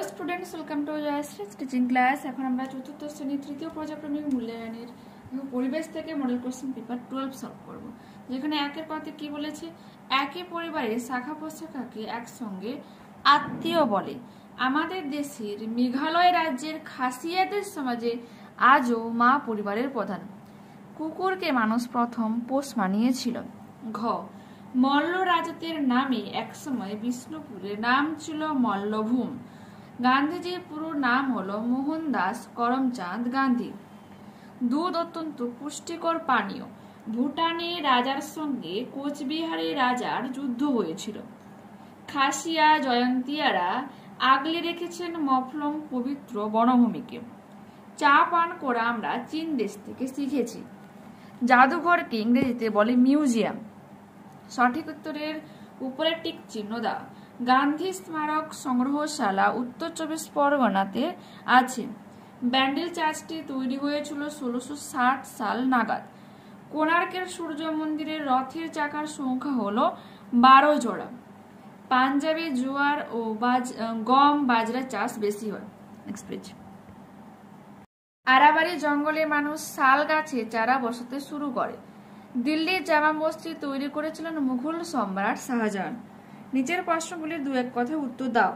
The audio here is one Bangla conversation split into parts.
Students welcome to Jayashree teaching class. এখন আমরা চতুর্থ শ্রেণীর তৃতীয় পর্যায়ক্রমিক মূল্যায়নের পরিবেশ থেকে মডেল কোশ্চেন পেপার 12 সলভ করব। যেখানে একের কথাে কি বলেছে, একই পরিবারের শাখা প্রশাখাকে একসঙ্গে আত্মীয় বলে। আমাদের দেশের মেঘালয় রাজ্যের খাসিয়াদের সমাজে আজও মা পরিবারের প্রধান। কুকুরকে মানুষ প্রথম পোষ মানিয়েছিল। ঘ, মল্ল রাজত্বের নামে একসময় বিষ্ণুপুরের নাম ছিল মল্লভূম। গান্ধীজির পুরো নাম হলো মোহনদাস করমচাঁদ গান্ধী। দুধ অত্যন্ত পুষ্টিকর পানীয়। ভুটানি রাজার সঙ্গে কোচবিহারি রাজার যুদ্ধ হয়েছিল। খাসিয়া জয়ন্তিয়ারা আগলে রেখেছেন মফলং পবিত্র বনভূমিকে। চা পান করা আমরা চীন দেশ থেকে শিখেছি। জাদুঘরকে ইংরেজিতে বলে মিউজিয়াম। সঠিক উত্তরের উপরে টিক চিহ্ন দাও। গান্ধী স্মারক সংগ্রহশালা উত্তর 24 পরগনাতে আছে। ব্যান্ডেল চার্চটি তৈরি হয়েছিল 1660 সাল নাগাদ। কোণার্কের সূর্য মন্দিরের রথের চাকার সংখ্যা হলো 12 জোড়া। পাঞ্জাবে জোয়ার ও গম বাজরা চাষ বেশি হয়। Next page. আরাবাড়ি জঙ্গলে মানুষ শাল গাছে চারা বসাতে শুরু করে। দিল্লির জামা মসজিদ তৈরি করেছিলেন মুঘল সম্রাট শাহজাহান। নিচের প্রশ্নগুলির দু এক কথা উত্তর দাও।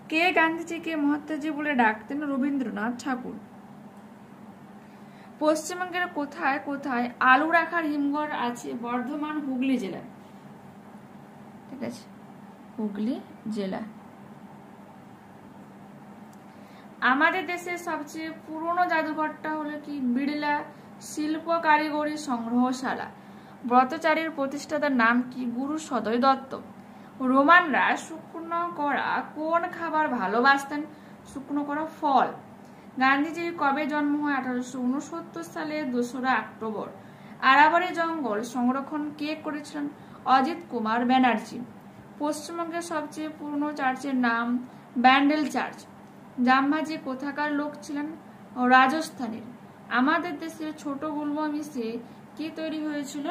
কে গান্ধীজিকে মহাত্মাজি বলে ডাকতেন? রবীন্দ্রনাথ ঠাকুর। পশ্চিমবঙ্গের কোথায় কোথায় আলু রাখার হিমঘর আছে? বর্ধমান, হুগলি জেলায়। ঠিক আছে, হুগলি জেলা। আমাদের দেশের সবচেয়ে পুরনো জাদুঘরটা হলো কি? বিড়লা শিল্প কারিগরি সংগ্রহশালা। ব্রতচারীর প্রতিষ্ঠাতার নাম কি? গুরু সদয় দত্ত। রোমানরা শুকনো করা কোন খাবার ভালোবাসতেন? শুকনো করা ফল। গান্ধীজির কবে জন্ম হয়? 1869 সালের 2রা অক্টোবর। আরাবাড়ি জঙ্গল সংরক্ষণ কে করেছিলেন? অজিত কুমার ব্যানার্জি। পশ্চিমবঙ্গের সবচেয়ে পুরনো চার্চের নাম ব্যান্ডেল চার্চ। জামভাজি কোথাকার লোক ছিলেন? রাজস্থানের। আমাদের দেশের ছোট গুল্ম মিশে কি তৈরি হয়েছিল?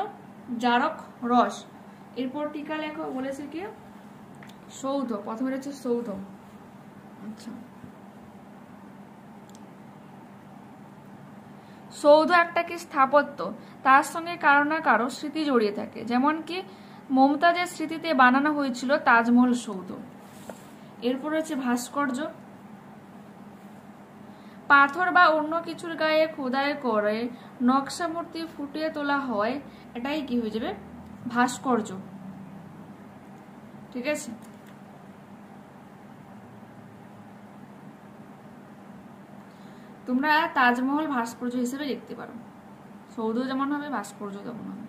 জারক রস। এরপর টিকা লেখো বলেছে কি? সৌধ। প্রথমে রয়েছে সৌধ। আচ্ছা, সৌধ একটা কি স্থাপত্য, তার সঙ্গে কারো না কারো স্মৃতি জড়িয়ে থাকে। যেমন কি মমতাজের স্মৃতিতে বানানো হয়েছিল তাজমহল সৌধ। এরপর হচ্ছে ভাস্কর্য। পাথর বা অন্য কিছুর গায়ে খোদাই করে নকশা মূর্তি ফুটিয়ে তোলা হয়, এটাই কি হয়ে যাবে? ভাস্কর্য। ঠিক আছে, তোমরা তাজমহল ভাস্কর্য হিসেবে দেখতে পারো। সৌধ যেমন হবে, ভাস্কর্য তেমন হবে।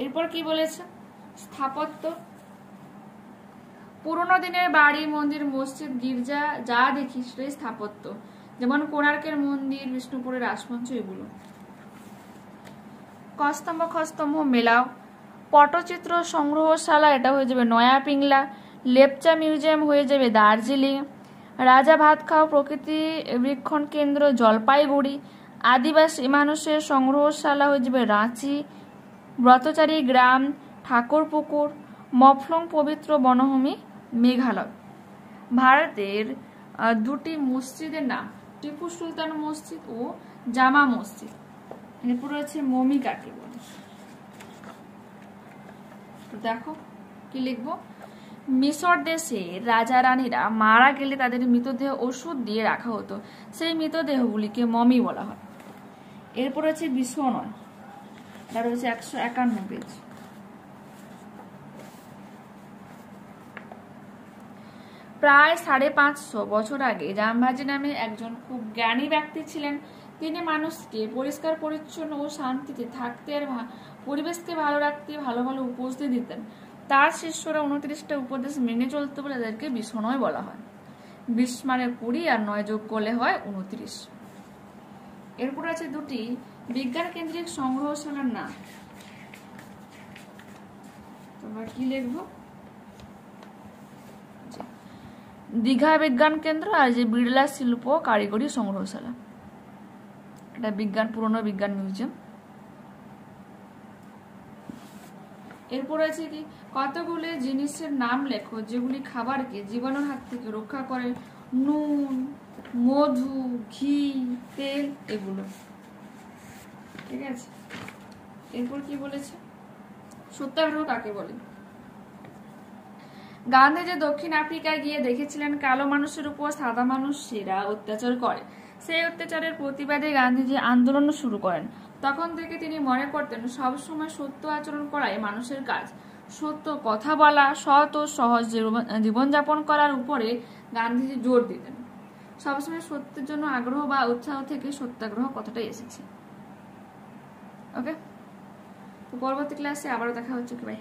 এরপর কি বলেছে? স্থাপত্য। পুরোনো দিনের বাড়ি, মন্দির, মসজিদ, গির্জা যা দেখি সেটাই স্থাপত্য। যেমন কোণার্কের মন্দির, বিষ্ণুপুরের রাসমঞ্চ, এগুলো। কস্তম্ভ খস্তম্ভ মেলাও। পটচিত্র সংগ্রহশালা, এটা হয়ে যাবে নয়া পিংলা। লেপচা মিউজিয়াম হয়ে যাবে দার্জিলিং। রাজা ভাত খাও প্রকৃতি বৃক্ষণ কেন্দ্র জলপাইগুড়ি। আদিবাসী মানুষের সংগ্রহশালা হয়ে যাবে রাঁচি। ব্রতচারী গ্রাম ঠাকুরপুকুর। মফলং পবিত্র বনভূমি মেঘালয়। ভারতের দুটি মসজিদের নাম টিপু সুলতান মসজিদ ও জামা মসজিদ। এরপর আছে মমি কাকে বলে। দেখো কি লিখবো? মিশর দেশে রাজা রানীরা মারা গেলে তাদের মৃতদেহ ওষুধ দিয়ে রাখা হতো, সেই মৃতদেহগুলিকে মমি বলা হয়। এরপর আছে বিষ্ণু, এটা রয়েছে 151 পেজ। প্রায় 550 বছর আগে জামভাজি নামে একজন খুব জ্ঞানী ব্যক্তি ছিলেন। তিনি মানুষকে পরিষ্কার পরিচ্ছন্ন ও শান্তিতে থাকতে আর পরিবেশকে ভালো রাখতে ভালো ভালো উপদেশ দিতেন। তার শিষ্যরা 29টা উপদেশ মেনে চলতে বলে তাদেরকে বিষ্ণু বলা হয়। 20 মানে 20 আর 9 যোগ করলে হয় 29। এরপর আছে দুটি বিজ্ঞান কেন্দ্রিক সংগ্রহশালার নাম। তোমরা কি লিখবো? দীঘা বিজ্ঞান কেন্দ্র আর যে বিড়লা শিল্প কারিগরি সংগ্রহশালা, এটা পুরনো বিজ্ঞান মিউজিয়াম। এরপর আছে কি, কতগুলি জিনিসের নাম লেখো যেগুলি খাবারকে জীবাণুর হাত থেকে রক্ষা করে। নুন, মধু, ঘি, তেল, এগুলো। ঠিক আছে, এরপর কি বলেছে, সত্যাগ্রহ কাকে বলে? গান্ধীজি দক্ষিণ আফ্রিকায় গিয়ে দেখেছিলেন কালো মানুষের উপর সাদা মানুষেরা অত্যাচার করে। সেই অত্যাচারের প্রতিবাদে গান্ধীজি আন্দোলন শুরু করেন। তখন থেকে তিনি মনে করতেন সবসময় সত্য আচরণ করাই মানুষের কাজ। সত্য কথা বলা, সৎ ও সহজ জীবনযাপন করার উপরে গান্ধীজি জোর দিতেন। সবসময় সত্যের জন্য আগ্রহ বা উৎসাহ থেকে সত্যাগ্রহ কথাটাই এসেছে। ওকে, পরবর্তী ক্লাসে আবারও দেখা হচ্ছে। বাই।